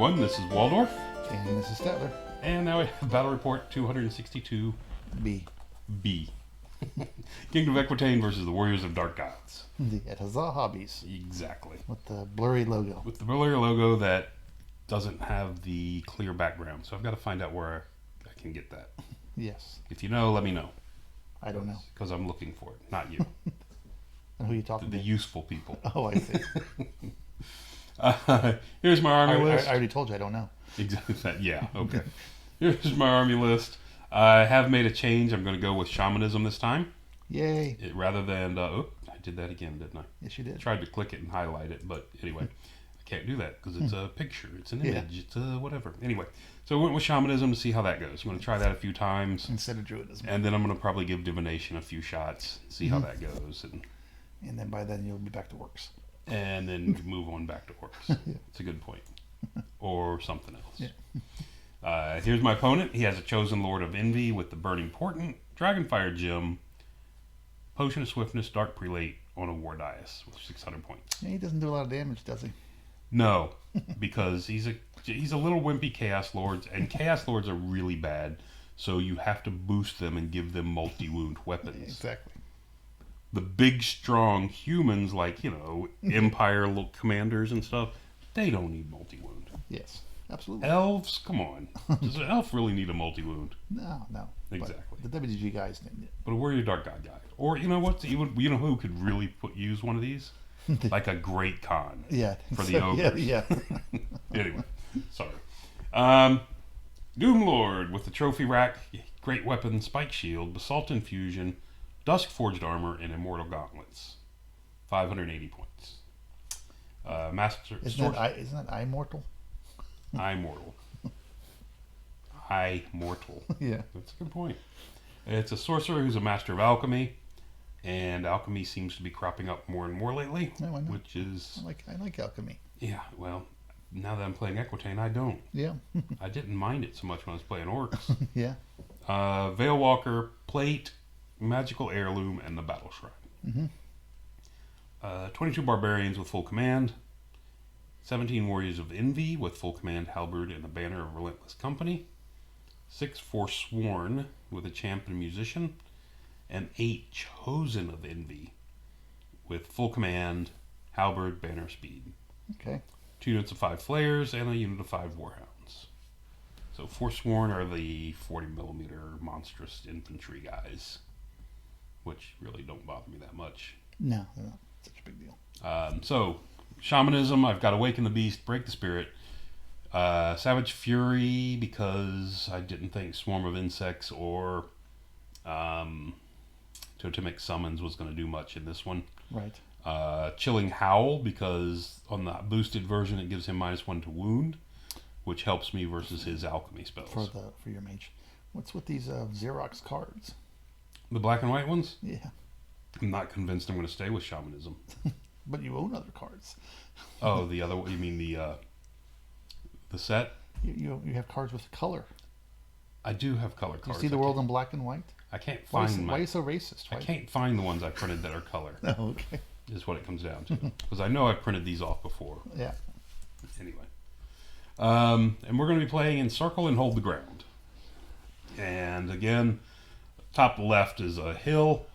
everyone. This is Waldorf. And this is Statler. And now we have Battle Report 262B. B. Kingdom of Equitaine versus the Warriors of Dark Gods. The Etazah Hobbies. Exactly. With the blurry logo. With the blurry logo that doesn't have the clear background. So I've got to find out where I can get that. Yes. If you know, let me know. I don't know. Because I'm looking for it, not you. And who are you talking The to? useful people. Oh, I see. Here's my army list. I already told you I don't know. Exactly. Yeah, okay. Here's my army list. I have made a change. I'm going to go with shamanism this time. Yay. Rather than, I did that again, didn't I? Yes, you did. I tried to click it and highlight it, but anyway, I can't do that because it's a picture. It's an image. It's whatever. Anyway, so I went with shamanism to see how that goes. I'm going to try that a few times. Instead of druidism. And then I'm going to probably give divination a few shots, see how that goes. And then by then you'll be back to works. And then move on back to orcs. Yeah. It's a good point. Or something else. Yeah. Here's my opponent. He has a chosen Lord of Envy with the Burning Portent, Dragonfire Gem, Potion of Swiftness, Dark Prelate on a War Dice with 600 points. Yeah, he doesn't do a lot of damage, does he? No, because he's a little wimpy Chaos Lords, and Chaos Lords are really bad, so you have to boost them and give them multi-wound weapons. Exactly. The big, strong humans, like, Empire commanders and stuff, they don't need multi-wound. Yes, absolutely. Elves, come on. Does an elf really need a multi-wound? No. Exactly. But the WG guys need it. But a Warrior Dark God guy. Or, you know what? You know who could really use one of these? Like a Great Khan. Yeah. For the ogres. Yeah. Anyway, sorry. Doomlord with the Trophy Rack, Great Weapon, Spike Shield, Basalt Infusion, Dusk Forged Armor, and Immortal Gauntlets. 580 points. Master. Isn't that immortal? Immortal. Immortal. Yeah. That's a good point. It's a sorcerer who's a master of alchemy, and alchemy seems to be cropping up more and more lately. Oh, I know. Which is... I like alchemy. Yeah, well, now that I'm playing Equitaine, I don't. Yeah. I didn't mind it so much when I was playing Orcs. Yeah. Veilwalker, Plate, Magical Heirloom, and the Battle Shrine. 22 Barbarians with full command. 17 Warriors of Envy with full command, halberd, and the Banner of Relentless Company. 6 Forsworn with a champ and musician. And 8 Chosen of Envy with full command, halberd, banner, speed. Okay. 2 units of 5 flayers and a unit of 5 warhounds. So Forsworn are the 40mm monstrous infantry guys, which really don't bother me that much. No, they're not such a big deal. So shamanism, I've got Awaken the Beast, Break the Spirit, Savage Fury, because I didn't think Swarm of Insects or Totemic Summons was going to do much in this one. Right. Chilling Howl, because on the boosted version it gives him -1 to wound, which helps me versus his alchemy spells. For your mage. What's with these Xerox cards? The black and white ones? Yeah. I'm not convinced I'm going to stay with shamanism. But you own other cards. Oh, the other one? You mean the set? You have cards with color. I do have color cards. You see the world in black and white? I can't Why find are you so racist? I can't find the ones I printed that are color. Oh, okay. Is what it comes down to. Because I know I've printed these off before. Yeah. Anyway. And we're going to be playing in Circle and Hold the Ground. And again, top left is a hill.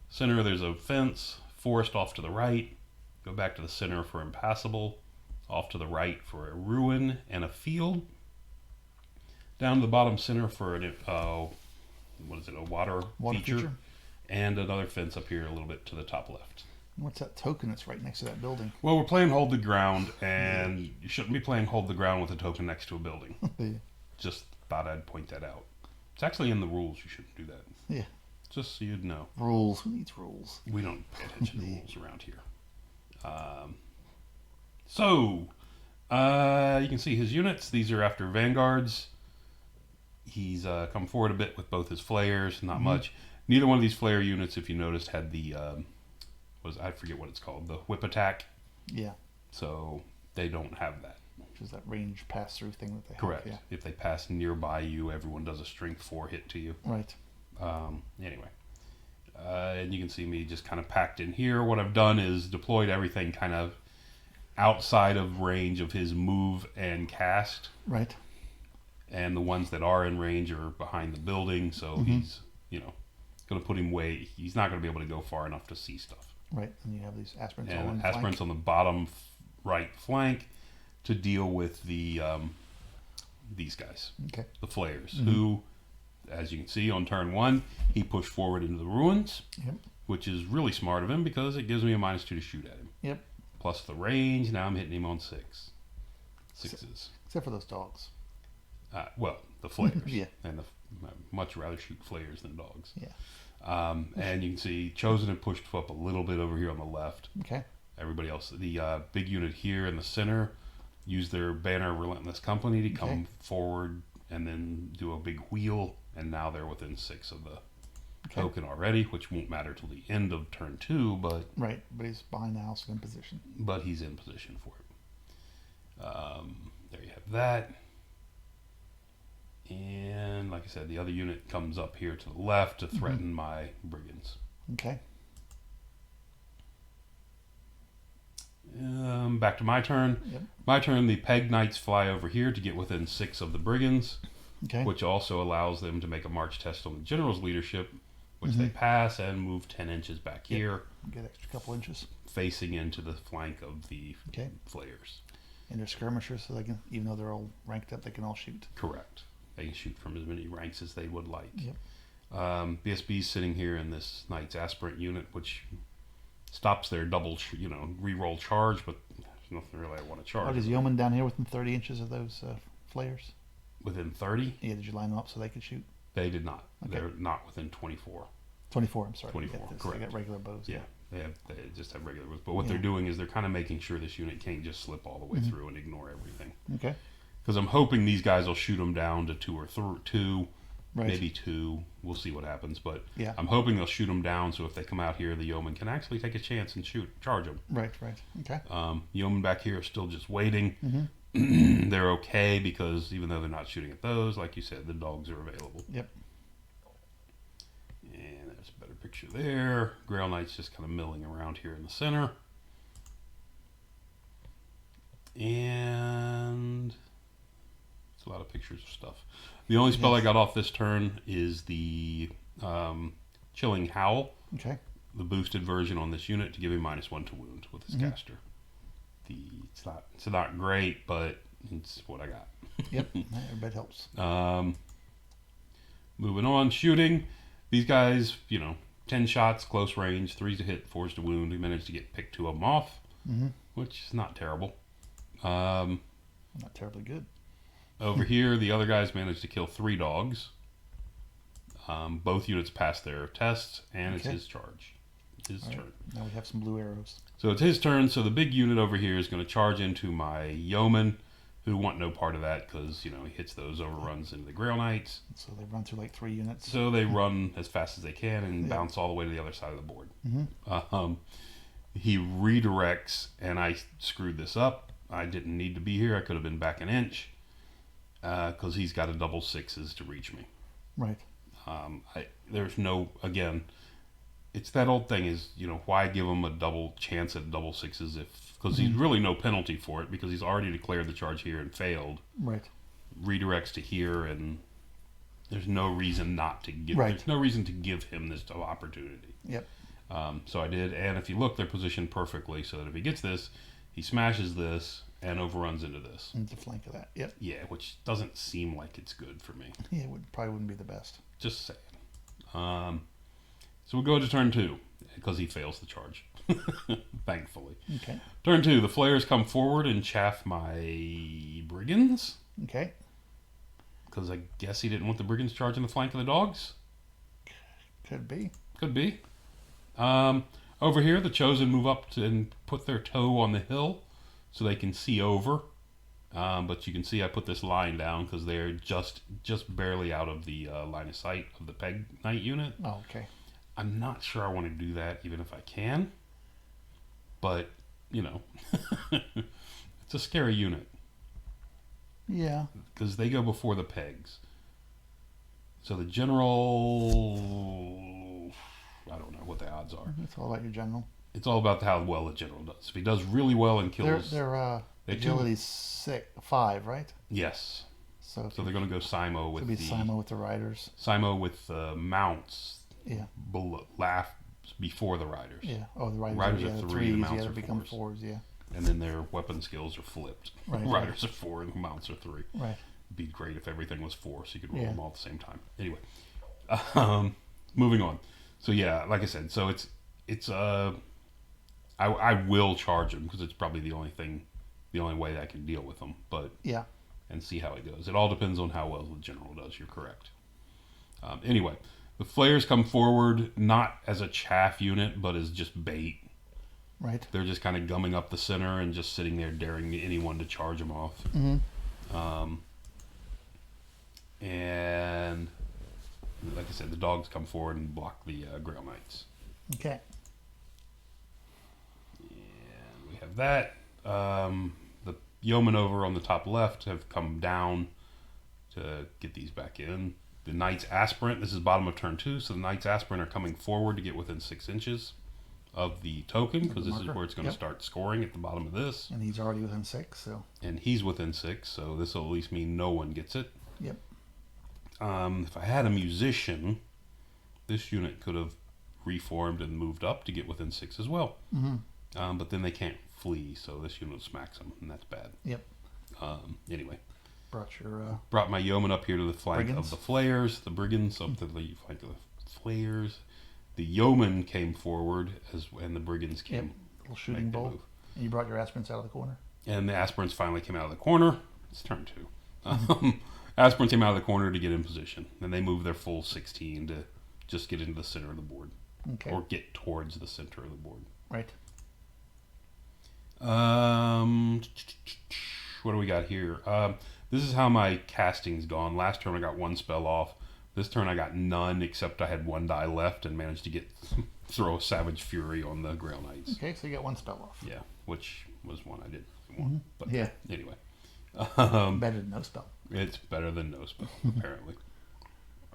Center there's a fence. Forest off to the right. Go back to the center for impassable. Off to the right for a ruin and a field. Down to the bottom center for a water feature. And another fence up here a little bit to the top left. What's that token that's right next to that building? Well, we're playing Hold the Ground, and you shouldn't be playing Hold the Ground with a token next to a building. Yeah. Just thought I'd point that out. It's actually in the rules. You shouldn't do that. Yeah. Just so you'd know. Rules. Who needs rules? We don't pay attention to rules around here. So, you can see his units. These are after Vanguards. He's come forward a bit with both his flayers. Not much. Neither one of these flare units, if you noticed, had the... I forget what it's called, the whip attack. Yeah. So they don't have that. Which is that range pass-through thing that they have. Correct. Yeah. If they pass nearby you, everyone does a strength 4 hit to you. Right. Anyway. And you can see me just kind of packed in here. What I've done is deployed everything kind of outside of range of his move and cast, Right. and the ones that are in range are behind the building. So he's going to put him way. He's not going to be able to go far enough to see stuff. Right. And you have these aspirants all And on the aspirants flank. on the bottom right flank to deal with the these guys, Okay. the flayers, who, as you can see on turn 1, he pushed forward into the ruins, Yep. which is really smart of him because it gives me a -2 to shoot at him. Yep. Plus the range. Now I'm hitting him on sixes. Except for those dogs. Well, the flayers. Yeah. And I'd much rather shoot flayers than dogs. Yeah. And you can see Chosen had pushed up a little bit over here on the left. Okay. Everybody else, the big unit here in the center, used their banner Relentless Company to come forward and then do a big wheel, and now they're within 6 of the token already, which won't matter till the end of turn 2, but Right, but he's behind the house and in position. but he's in position for it. There you have that. And like I said, the other unit comes up here to the left to threaten my brigands. Okay. Back to my turn. Yep. My turn, the Peg Knights fly over here to get within 6 of the brigands, Okay. which also allows them to make a march test on the general's leadership, which they pass, and move 10 inches back here, Get extra couple inches. facing into the flank of the Okay. flayers. And they're skirmishers, so they can, even though they're all ranked up, they can all shoot. Correct. They can shoot from as many ranks as they would like. Yep. BSB's sitting here in this Knight's Aspirant unit, which stops their double, re-roll charge, but there's nothing really I want to charge. Oh, does Yeoman down here within 30 inches of those flares? Within 30? Yeah, did you line them up so they could shoot? They did not. Okay. They're not within 24. 24, I'm sorry. 24, They correct. got regular bows. Yeah, they just have regular ones. But what they're doing is they're kind of making sure this unit can't just slip all the way through and ignore everything. Okay. Because I'm hoping these guys will shoot them down to 2 or 2, Right. maybe 2. We'll see what happens. But Yeah. I'm hoping they'll shoot them down so if they come out here, the yeoman can actually take a chance and charge them. Right. Okay. Yeoman back here are still just waiting. Mm-hmm. They're okay because even though they're not shooting at those, like you said, the dogs are available. Yep. And there's a better picture there. Grail Knight's just kind of milling around here in the center. And it's a lot of pictures of stuff. The only spell I got off this turn is the Chilling Howl, Okay. the boosted version on this unit to give him -1 to wound with his caster. It's not great, but it's what I got. Yep. Every bit helps. Moving on, shooting. These guys, 10 shots, close range, 3 to hit, 4s to wound. We managed to pick 2 of them off, which is not terrible. Not terribly good. Over here, the other guys managed to kill 3 dogs. Both units passed their tests, and it's his charge. His turn. Now we have some blue arrows. So it's his turn. So the big unit over here is going to charge into my yeomen, who want no part of that because, he hits those overruns into the Grail Knights. So they run through like 3 units. So they run as fast as they can and bounce all the way to the other side of the board. He redirects, and I screwed this up. I didn't need to be here. I could have been back an inch because he's got a double 6s to reach me. Right. There's no, again, it's that old thing is, why give him a double chance at double 6s because he's really no penalty for it because he's already declared the charge here and failed. Right. Redirects to here, and there's no reason not to give. Right. There's no reason to give him this opportunity. Yep. So I did, and if you look, they're positioned perfectly so that if he gets this, he smashes this and overruns into this. And the flank of that. Yep. Yeah, which doesn't seem like it's good for me. Yeah, it probably wouldn't be the best. Just saying. So we'll go to turn 2 because he fails the charge. Thankfully. Okay. Turn 2, the flayers come forward and chaff my brigands Okay. because I guess he didn't want the brigands charging the flank of the dogs. Could be. Could be. Over here, the Chosen move up and put their toe on the hill so they can see over. But you can see I put this line down because they're just barely out of the line of sight of the Peg Knight unit. Oh, okay. I'm not sure I want to do that even if I can. But, it's a scary unit Yeah. because they go before the pegs. So the general, I don't know what the odds are. It's all about your general. It's all about how well the general does. If he does really well and kills, Their they agility's 5, right? yes. So So they're going to go Simo with be the Simo with the riders. Simo with the mounts. Yeah. Laugh before the riders. Yeah. Oh, the riders, Riders are, are yeah, the 3, threes. the mounts Yeah, are they become 4s. 4s. Yeah. And then their weapon skills are flipped. Right. Riders are 4 and the mounts are 3. Right. It'd be great if everything was 4, so you could roll Yeah. them all at the same time. Anyway, moving on. So yeah, like I said, so it's I will charge them because it's probably the only way I can deal with them. But Yeah. and see how it goes. It all depends on how well the general does. You're correct. Anyway, the flares come forward not as a chaff unit, but as just bait. Right. They're just kind of gumming up the center and just sitting there daring anyone to charge them off. Mm-hmm. And like I said, the dogs come forward and block the Grail Knights. Okay. And we have that. The yeomen over on the top left have come down to get these back in. The Knights Aspirant, this is bottom of turn 2, so the Knights Aspirant are coming forward to get within 6 inches of the token, because this is where it's going to start scoring at the bottom of this. And he's already within 6, so. And he's within 6, so this will at least mean no one gets it. Yep. If I had a musician, this unit could have reformed and moved up to get within 6 as well. Mm-hmm. But then they can't flee, so this unit smacks them, and that's bad. Yep. Anyway. Brought my yeoman up here to the flank brigands. of the flayers, the brigands up to the flank of the flayers. The yeoman came forward, and the brigands came. Little shooting bolt. And you brought your aspirants out of the corner. And the aspirants finally came out of the corner. It's turn 2. Aspirants came out of the corner to get in position, and they moved their full 16 to just get into the center of the board, or get towards the center of the board. Right. What do we got here? This is how my casting's gone. Last turn I got 1 spell off. This turn I got none, except I had 1 die left and managed to throw a Savage Fury on the Grail Knights. Okay, so you got 1 spell off. Yeah, which was one I didn't want. But yeah. Anyway. Better than no spell. It's better than no spell, apparently.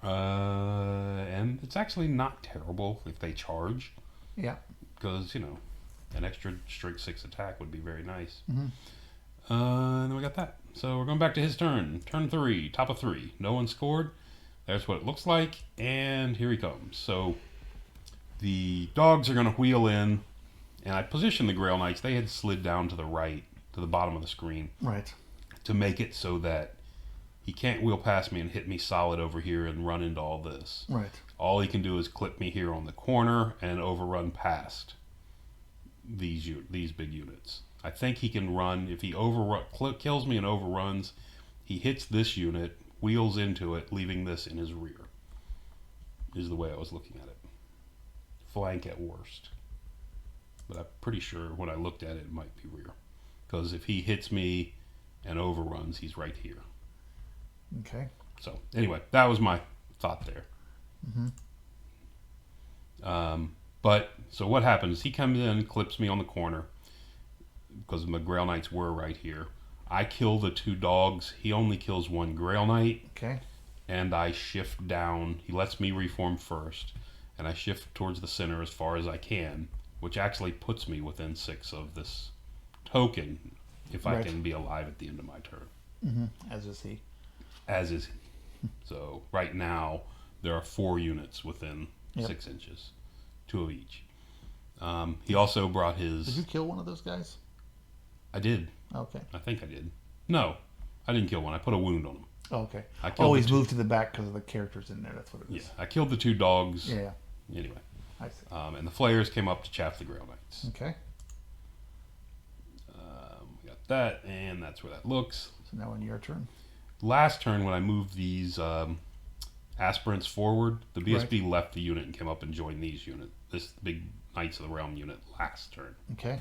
And it's actually not terrible if they charge. Yeah. Because, an extra strength 6 attack would be very nice. Mm-hmm. And then we got that. So we're going back to his turn. Turn 3, top of 3. No one scored. There's what it looks like. And here he comes. So the dogs are going to wheel in. And I positioned the Grail Knights. They had slid down to the right, to the bottom of the screen. Right. To make it so that he can't wheel past me and hit me solid over here and run into all this. Right. All he can do is clip me here on the corner and overrun past these big units. I think he can run, if he kills me and overruns, he hits this unit, wheels into it, leaving this in his rear, is the way I was looking at it. Flank at worst. But I'm pretty sure when I looked at it, it might be rear. Because if he hits me and overruns, he's right here. Okay. So, anyway, that was my thought there. Mm-hmm. But, so what happens? He comes in, clips me on the corner, because my Grail Knights were right here. I kill the 2 dogs. He only kills 1 Grail Knight. Okay. And I shift down. He lets me reform first. And I shift towards the center as far as I can, which actually puts me within 6 of this token, if I can be alive at the end of my turn. Mm-hmm. As is he. As is he. So, right now, there are 4 units within 6 inches. 2 of each. He also brought his... Did you kill one of those guys? I did. Okay. I think I did. No, I didn't kill one. I put a wound on him. Oh, okay. I killed Always moved to the back because of the characters in there. That's what it is. Yeah, I killed the 2 dogs. Yeah. Anyway. I see. And the flayers came up to chaff the Grail Knights. Okay. We got that, and that's where that looks. So now on your turn. Last turn, when I moved these aspirants forward, the BSB left the unit and came up and joined these units. This big Knights of the Realm unit last turn. Okay.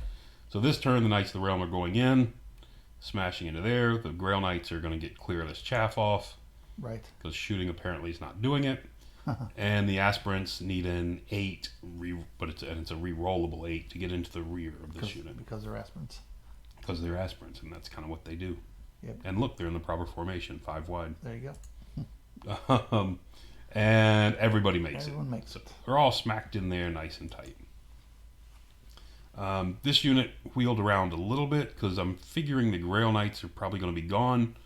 So this turn, the Knights of the Realm are going in, smashing into there. The Grail Knights are going to get clear of this chaff off. Right. Because shooting apparently is not doing it. And the aspirants need an 8, but it's a re-rollable 8 to get into the rear of this unit. Because they're aspirants. Because they're aspirants, and that's kind of what they do. Yep. And look, they're in the proper formation, 5 wide. There you go. And everyone makes Everyone it. makes So it. they're all smacked in there nice and tight. This unit wheeled around a little bit because I'm figuring the Grail Knights are probably going to be gone.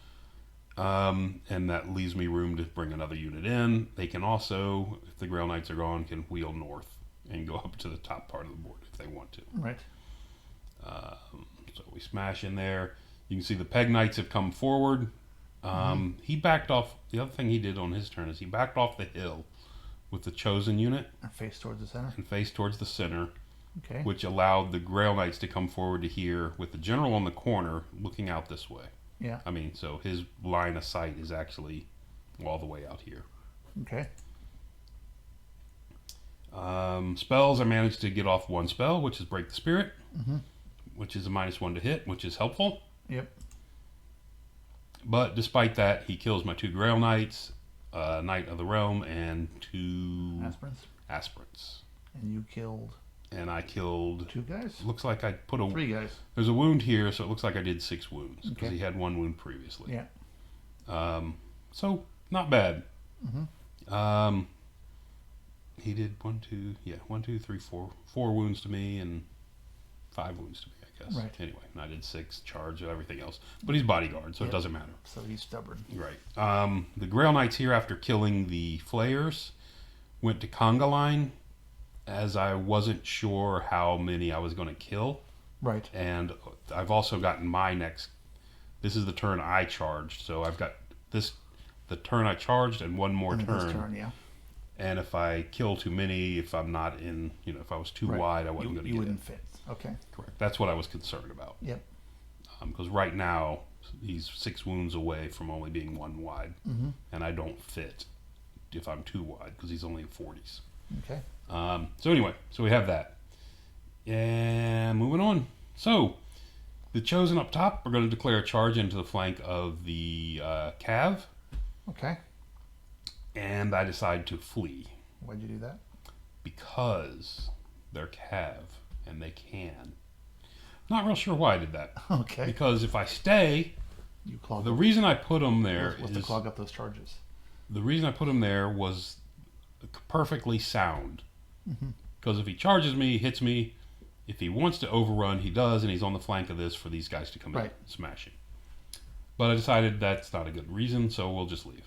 And that leaves me room to bring another unit in. They can also, if the Grail Knights are gone, can wheel north and go up to the top part of the board if they want to. Right. So we smash in there. You can see the Peg Knights have come forward. He backed off. The other thing he did on his turn is he backed off the hill with the chosen unit And face towards the center. and faced towards the center, Okay. which allowed the Grail Knights to come forward to here with the general on the corner looking out this way. Yeah. I mean, so his line of sight is actually all the way out here. Okay. Spells, I managed to get off one spell, which is Break the Spirit, Mm-hmm. which is a -1 to hit, which is helpful. Yep. But despite that, he kills my 2 Grail Knights, Knight of the Realm, and 2 Aspirants. Aspirants. And you killed And I killed... 2 guys? Looks like I put a... 3 guys. There's a wound here, so it looks like I did 6 wounds, because Okay. he had 1 wound previously. Yeah. So, not bad. Mm-hmm. He did 1, 2, 3, 4 wounds to me, and 5 wounds to me, I guess. Right. Anyway, and I did 6 charge and everything else. But he's bodyguard, so it Yep. doesn't matter. So he's stubborn. Right. The Grail Knights here, after killing the Flayers, went to conga line, as I wasn't sure how many I was going to kill. Right. And I've also gotten my next... This is the turn I charged, so I've got the turn I charged and one more And turn. his turn, yeah. And if I kill too many, if I'm not in, if I was too Right. wide, I wasn't going to You get wouldn't it. fit. Okay. Correct. That's what I was concerned about. Yep. Because right now, he's 6 wounds away from only being 1 wide. Mm-hmm. And I don't fit if I'm too wide, because he's only in 40s. Okay. So anyway, so we have that. And moving on. So, the Chosen up top are going to declare a charge into the flank of the Cav. Okay. And I decide to flee. Why'd you do that? Because they're Cav, and they can. Not real sure why I did that. Okay. Because if I stay, You clog the up. reason I put them there What's to clog up those charges? the reason I put him there was perfectly sound. Mm-hmm. Because if he charges me, hits me, if he wants to overrun, he does, and he's on the flank of this for these guys to come in Right. smashing. But I decided that's not a good reason, so we'll just leave.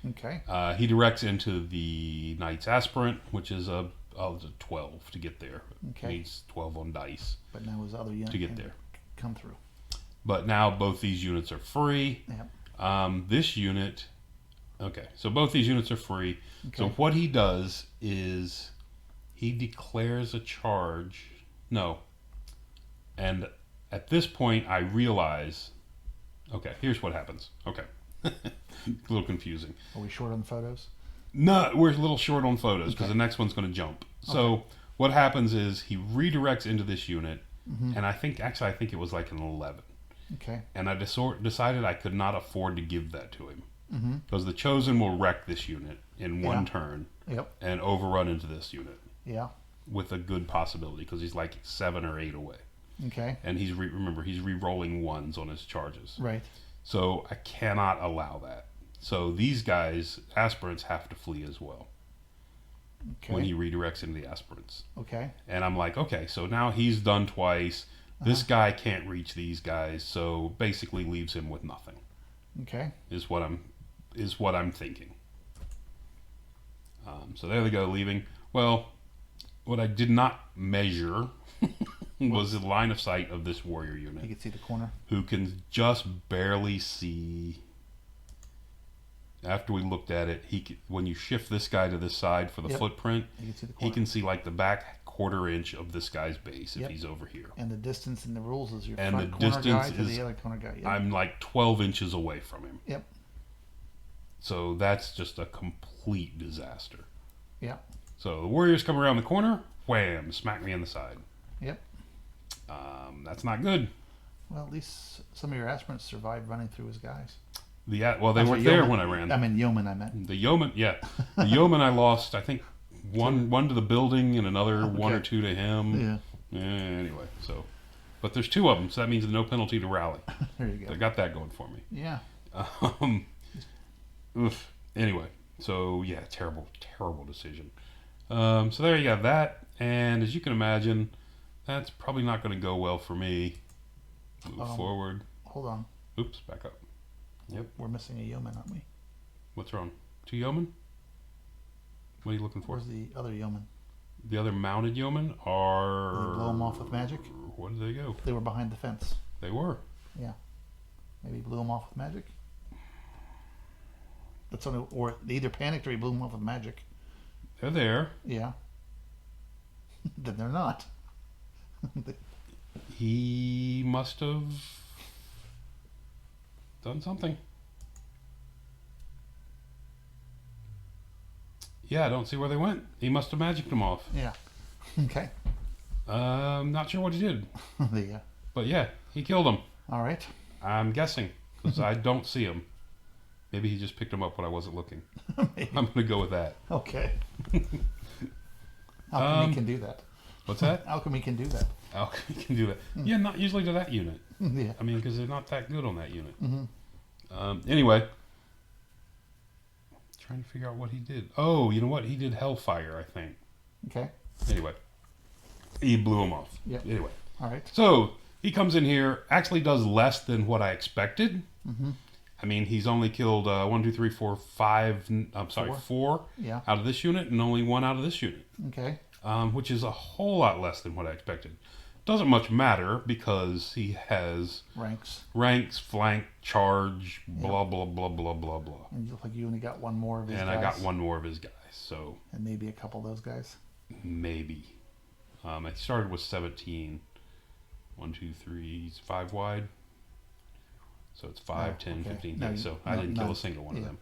Okay. He directs into the Knight's Aspirant, which is a 12 to get there. Okay. Needs 12 on dice But now his other unit to get can there. come through. But now both these units are free. Yep. This unit... Okay, so both these units are free. So Okay. what he does is he declares a charge. No. And at this point, I realize... Okay, here's what happens. Okay. A little confusing. Are we short on photos? No, we're a little short on photos because Okay. the next one's going to jump. So what happens is he redirects into this unit, Mm-hmm. and I think it was like an 11. Okay. And I decided I could not afford to give that to him Mm-hmm. because the Chosen will wreck this unit in one Yeah. turn Yep. and overrun into this unit Yeah. with a good possibility because he's like 7 or 8 away. Okay. And remember, he's re-rolling 1s on his charges. Right. So I cannot allow that. So these guys, aspirants, have to flee as well Okay. when he redirects into the aspirants. Okay. And I'm like, okay, so now he's done twice. This guy can't reach these guys, so basically leaves him with nothing. Okay. Is what I'm thinking. So there they go, leaving. Well, what I did not measure was the line of sight of this warrior You unit, can see the corner. who can just barely see. After we looked at it, when you shift this guy to this side for the Yep. footprint, You can see the he corner. can see like the back quarter-inch of this guy's base if Yep. he's over here. And the distance in the rules is your And front the corner guy distance to is- the other corner guy. Yep. I'm like 12 inches away from him. Yep. So that's just a complete disaster. Yep. So the Warriors come around the corner, wham, smack me in the side. Yep. That's not good. Well, at least some of your aspirants survived running through his guys. They I'm weren't sorry, there yeoman. when I ran. I mean, yeoman, I meant. The yeoman, yeah. The yeoman I lost, I think, one to the building and another one or Okay. two to him. Yeah. Anyway, so. But there's 2 of them, so that means no penalty to rally. There you go. I got that going for me. Yeah. Oof. Anyway, so yeah, terrible decision. So there you have that. And as you can imagine, That's probably not going to go well for me. Move forward. Hold on. Oops, back up. Yep. We're missing a yeoman, aren't we? What's wrong? 2 yeomen? What are you looking for? Where's the other yeoman? The other mounted yeomen are... Did they blow them off with magic? Where did they go? They were behind the fence. They were. Yeah. Maybe he blew them off with magic? That's only, or they either panicked or he blew them off with magic. They're there. Yeah. Then they're not. He must have done something. Yeah, I don't see where they went. He must have magicked them off. Yeah. Okay. Not sure what he did. Yeah. But yeah, he killed them. All right. I'm guessing, because I don't see him. Maybe he just picked them up when I wasn't looking. I'm going to go with that. Okay. Alchemy can do that. What's that? Alchemy can do that. Alchemy can do that. Yeah, not usually to that unit. Yeah. I mean, because they're not that good on that unit. Mm-hmm. Anyway. Trying to figure out what he did. Oh, you know what? He did Hellfire, I think. Okay. Anyway. He blew him off. Yeah. Anyway. All right. So, he comes in here, actually does less than what I expected. Mm-hmm. I mean, he's only killed 4 Yeah. out of this unit and only 1 out of this unit. Okay. Which is a whole lot less than what I expected. Doesn't much matter because he has ranks, flank, charge, blah, blah, blah, blah, blah, blah. And you look like you only got 1 more of his guys. And I got 1 more of his guys, so... And maybe a couple of those guys. Maybe. I started with 17. 1, 2, 3, he's 5 wide. So it's 5, 10, 15. No, so I didn't kill a single one of them.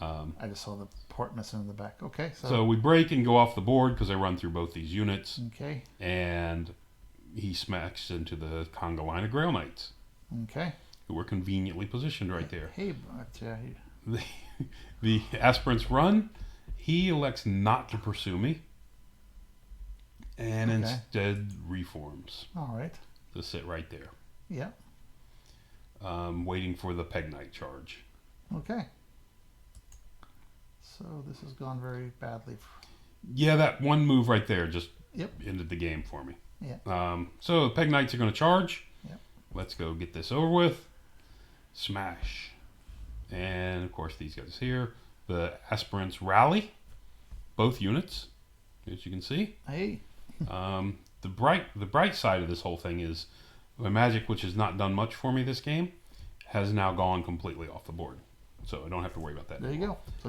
I just saw the port missing in the back. Okay, so we break and go off the board because I run through both these units. Okay. And he smacks into the conga line of Grail Knights. Okay. Who were conveniently positioned right there. Hey, but, the aspirants run. He elects not to pursue me. And instead reforms. All right. To sit right there. Yeah. Waiting for the Peg Knight charge. Okay. So this has gone very badly. Yeah, that one move right there just Yep. ended the game for me. Yeah. So the Peg Knights are going to charge. Yep. Let's go get this over with. Smash. And of course these guys here. The aspirants rally. Both units, as you can see. Hey. The bright side of this whole thing is my magic, which has not done much for me this game, has now gone completely off the board. So I don't have to worry about that There anymore. you go. So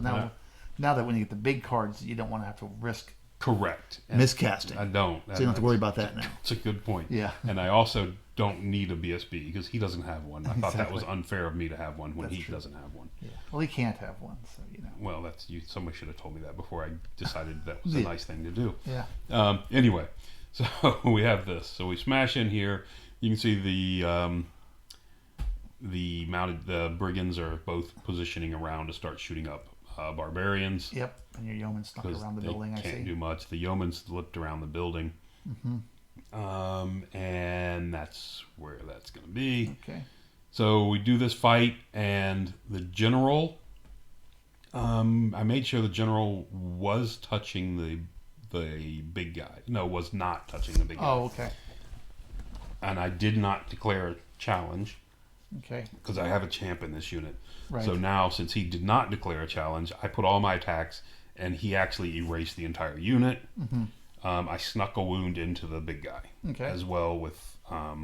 now that when you get the big cards, you don't want to have to risk Correct. miscasting. I don't. So you don't have to worry about that now. It's a good point. Yeah. And I also don't need a BSB because he doesn't have one. I thought that Exactly. was unfair of me to have one when That's he true. doesn't have one. Yeah. Well, he can't have one, so you know. Well, that's you. Somebody should have told me that before I decided that was a Yeah. nice thing to do. Yeah. Anyway, so we have this. So we smash in here. You can see the brigands are both positioning around to start shooting up barbarians. Yep. And your yeoman snuck Because around the they building. I can't see. do much. The yeoman slipped around the building. And that's where that's going to be. Okay. So we do this fight, and the general. I made sure the general was touching the big guy. No, was not touching the big guy. Oh, okay. And I did not declare a challenge Okay. because I have a champ in this unit. Right. So now, since he did not declare a challenge, I put all my attacks, and he actually erased the entire unit. Mm-hmm. I snuck a wound into the big guy Okay. as well with a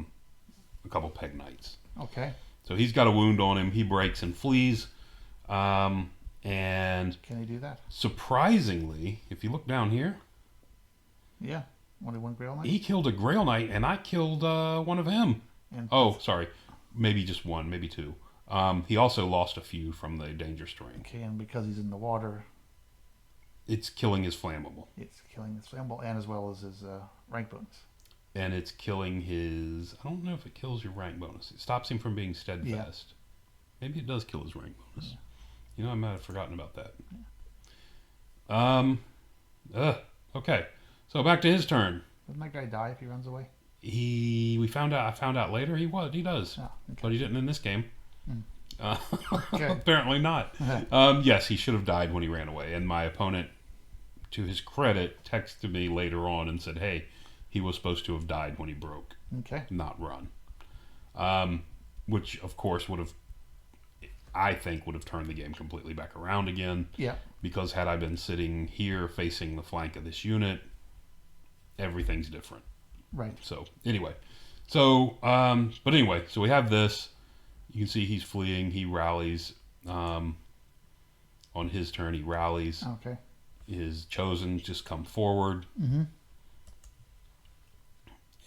couple Peg Knights. Okay. So he's got a wound on him. He breaks and flees. And Can he do that? surprisingly, if you look down here, Yeah. Only 1 Grail Knight? he killed a Grail Knight, and I killed one of him. And Oh, sorry. Maybe just 1, maybe 2. He also lost a few from the danger strain. Okay, and because he's in the water, It's killing his flammable. it's killing his symbol and as well as his rank bonus. And it's killing his... I don't know if it kills your rank bonus. It stops him from being steadfast. Maybe it does kill his rank bonus. You know, I might have forgotten about that. Okay. So back to his turn. Doesn't that guy die if he runs away? I found out later he does. Oh, okay. But he didn't in this game. Okay. Apparently not. Yes, he should have died when he ran away. And my opponent, to his credit, texted me later on and said, "Hey, he was supposed to have died when he broke, Okay. not run. Which, of course, would have, I think, would have turned the game completely back around again. Yeah. Because had I been sitting here facing the flank of this unit, everything's different. Right. So, anyway. But anyway, so we have this. You can see he's fleeing. He rallies. On his turn, he rallies. Okay. His chosen just come forward. Mm-hmm.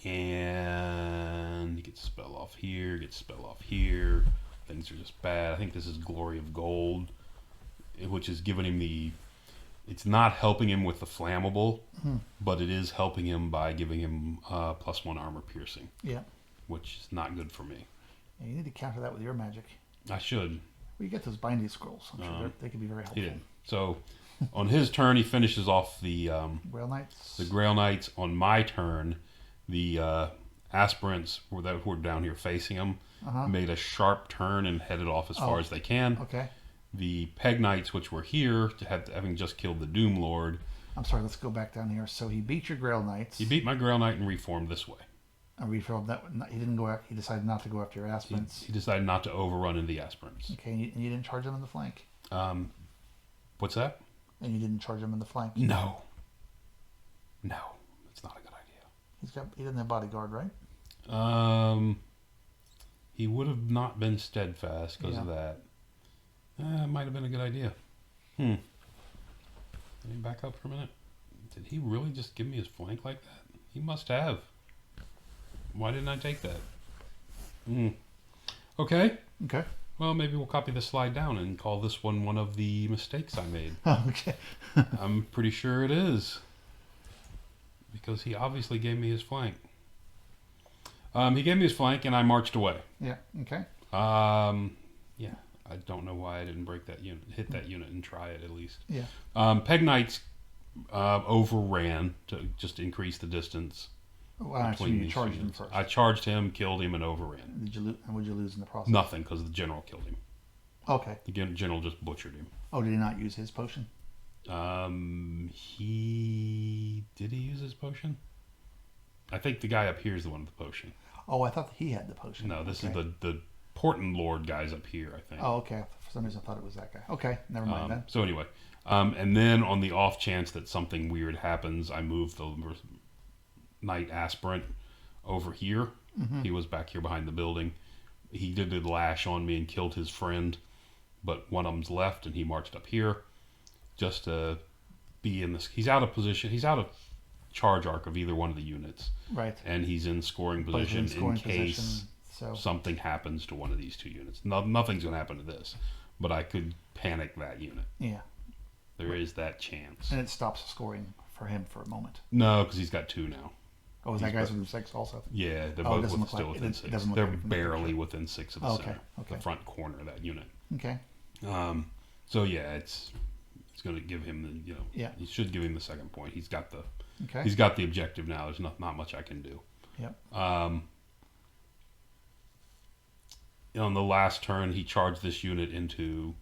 And he gets spell off here, gets spell off here. Things are just bad. I think this is Glory of Gold, which is giving him the... It's not helping him with the flammable, but it is helping him by giving him +1 armor piercing. Yeah. Which is not good for me. Yeah, you need to counter that with your magic. I should. Well, you get those binding scrolls. I'm sure they can be very helpful. He did. So, on his turn, he finishes off the Grail Knights. the Grail Knights. On my turn, the aspirants that were down here facing him made a sharp turn and headed off as far as they can. Okay. The Peg Knights, which were here, having just killed the Doom Lord. I'm sorry, let's go back down here. So he beat your Grail Knights. He beat my Grail Knight and reformed this way. And refilled that. He didn't go. He decided not to go after your aspirants. He decided not to overrun into the aspirants. Okay, and you didn't charge him in the flank. What's that? And you didn't charge him in the flank. No, it's not a good idea. He doesn't have bodyguard, right? He would have not been steadfast because of that. It might have been a good idea. Let me back up for a minute. Did he really just give me his flank like that? He must have. Why didn't I take that? Okay. Okay. Well, maybe we'll copy the slide down and call this one of the mistakes I made. Okay. I'm pretty sure it is. Because he obviously gave me his flank. He gave me his flank and I marched away. Yeah. Okay. Yeah. I don't know why I didn't break that unit, hit that unit and try it at least. Yeah. Peg Knights overran to just increase the distance. Well, so you charged him first. I charged him, killed him, and overran. And would you lose in the process? Nothing, because the general killed him. Okay. The general just butchered him. Oh, did he not use his potion? Did he use his potion? I think the guy up here is the one with the potion. Oh, I thought that he had the potion. No, this is the Portent Lord guys up here, I think. Oh, okay. For some reason I thought it was that guy. Okay, never mind then. So anyway, and then on the off chance that something weird happens, I move the Knight Aspirant over here. He was back here behind the building. He did the lash on me and killed his friend, but one of them's left, and he marched up here just to be in this. He's out of position. He's out of charge arc of either one of the units. Right. And he's in scoring position in case something happens to one of these two units. Nothing's going to happen to this, but I could panic that unit. Yeah. There is that chance. And it stops scoring for him for a moment. No, because he's got 2 now. Oh, is that guy's within 6 also? Yeah, they're both still within 6. They're like barely within 6 of the center, okay. the front corner of that unit. Okay. So yeah, it's going to give him the he should give him the second point. He's got the objective now. There's not much I can do. Yep. On the last turn, he charged this unit into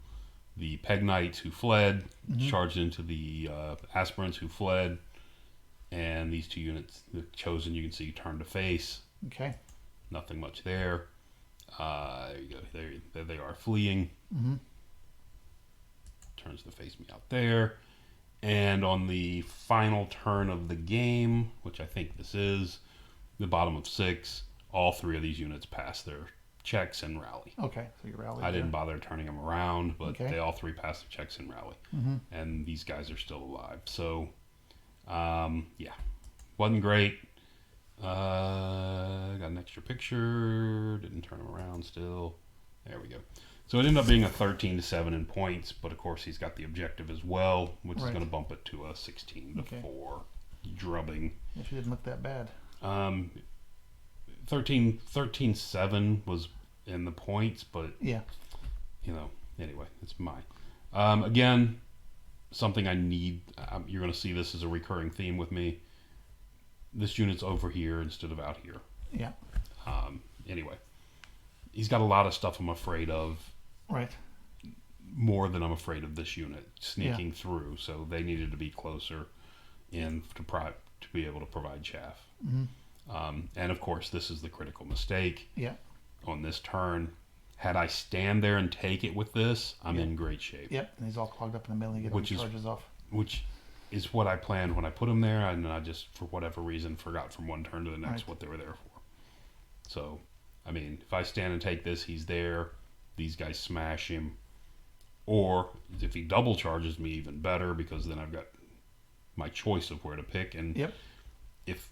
the Peg Knights who fled, charged into the Aspirants who fled, and these 2 units, the Chosen, you can see, turned to face. Okay. Nothing much there. There you go. There they are fleeing. Turns to face me out there. And on the final turn of the game, which I think this is, the bottom of 6, all 3 of these units pass their checks and rally. Okay, so you rallied. I didn't bother turning them around, but Okay. they all 3 passed their checks and rally. And these guys are still alive. So, yeah, wasn't great. Got an extra picture. Didn't turn them around still. There we go. So it ended up being a 13-7 in points, but of course he's got the objective as well, which is going to bump it to a 16-4 drubbing. If you didn't look that bad. 13-7 was in the points, but anyway, it's mine. Again, something I need. You're going to see this as a recurring theme with me. This unit's over here instead of out here. Yeah. Anyway, he's got a lot of stuff I'm afraid of. Right. More than I'm afraid of this unit sneaking through. So they needed to be closer in to to be able to provide chaff. Mm-hmm. And of course, this is the critical mistake. Yeah. On this turn, had I stand there and take it with this, I'm in great shape. Yep, and he's all clogged up in the middle. You get all the charges off. Which is what I planned when I put them there, and I just, for whatever reason, forgot from one turn to the next what they were there for. So, I mean, if I stand and take this, he's there. These guys smash him. Or if he double charges me, even better, because then I've got my choice of where to pick. And if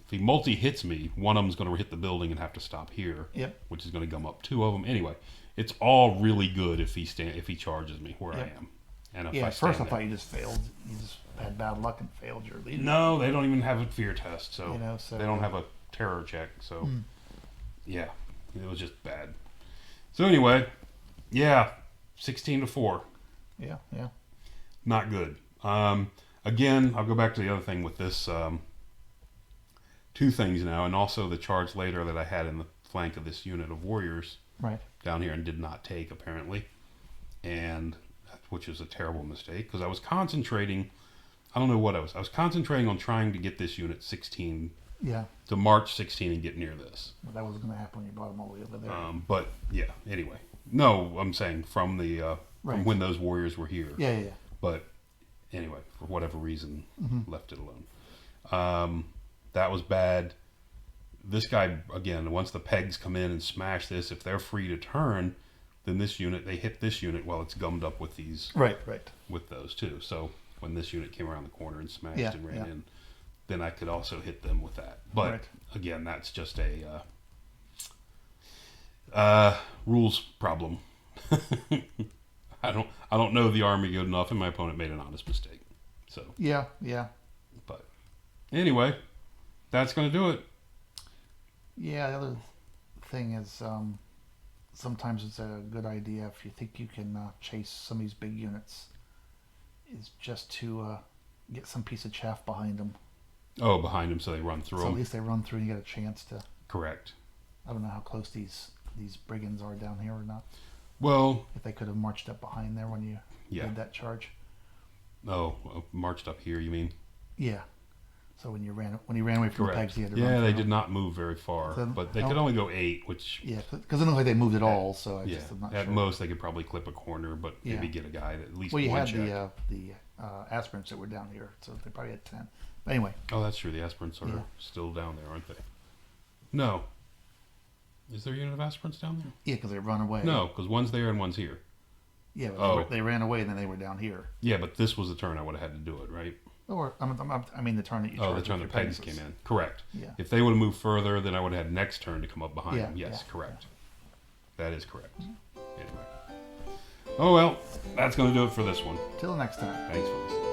he multi-hits me, one of them's going to hit the building and have to stop here, which is going to gum up two of them. Anyway, it's all really good if he charges me where I am. And if at first I thought you just failed. You just had bad luck and failed your lead. No, they don't even have a fear test, so, so they don't have a terror check. So, yeah, it was just bad. So anyway, 16-4. Yeah. Not good. Again, I'll go back to the other thing with this. Two things now, and also the charge later that I had in the flank of this unit of warriors down here and did not take, apparently. And which is a terrible mistake, because I was concentrating, I don't know what I was concentrating on trying to get this unit 16 to March 16 and get near this. Well, that was going to happen when you brought them all the way over there. But yeah, anyway. No, I'm saying from the from when those warriors were here. Yeah. But anyway, for whatever reason, left it alone. That was bad. This guy, again, once the pegs come in and smash this, if they're free to turn, then they hit this unit while it's gummed up with these. Right. With those too. So when this unit came around the corner and smashed and ran in, then I could also hit them with that. But again, that's just a rules problem. I don't know the army good enough, and my opponent made an honest mistake. So yeah. But anyway, that's going to do it. Yeah. The other thing is, sometimes it's a good idea if you think you can chase some of these big units, is just to get some piece of chaff behind them. Oh, behind them, so they run through them. So at least they run through and you get a chance to. Correct. I don't know how close these brigands are down here or not. Well, if they could have marched up behind there when you did that charge. Oh, marched up here, you mean? Yeah. So when he ran away from the pegs, he had to run. Yeah, they did not move very far, but they could only go 8, which... Yeah, because it looked like they moved at all, so I just am not sure. At most, they could probably clip a corner, but maybe get a guy that at least one check. Well, you had the aspirants that were down here, so they probably had 10. But anyway. Oh, that's true. The aspirants are still down there, aren't they? No. Is there a unit of aspirants down there? Yeah, because they run away. No, because one's there and one's here. Yeah, but they ran away and then they were down here. Yeah, but this was the turn I would have had to do it, right? Or I mean the turn that you charged. Oh, the turn the pegs came in. Correct. Yeah. If they would have moved further, then I would have had next turn to come up behind them. Yes, yeah, correct. That is correct. Anyway. Oh well, that's going to do it for this one. Till next time. Thanks for listening.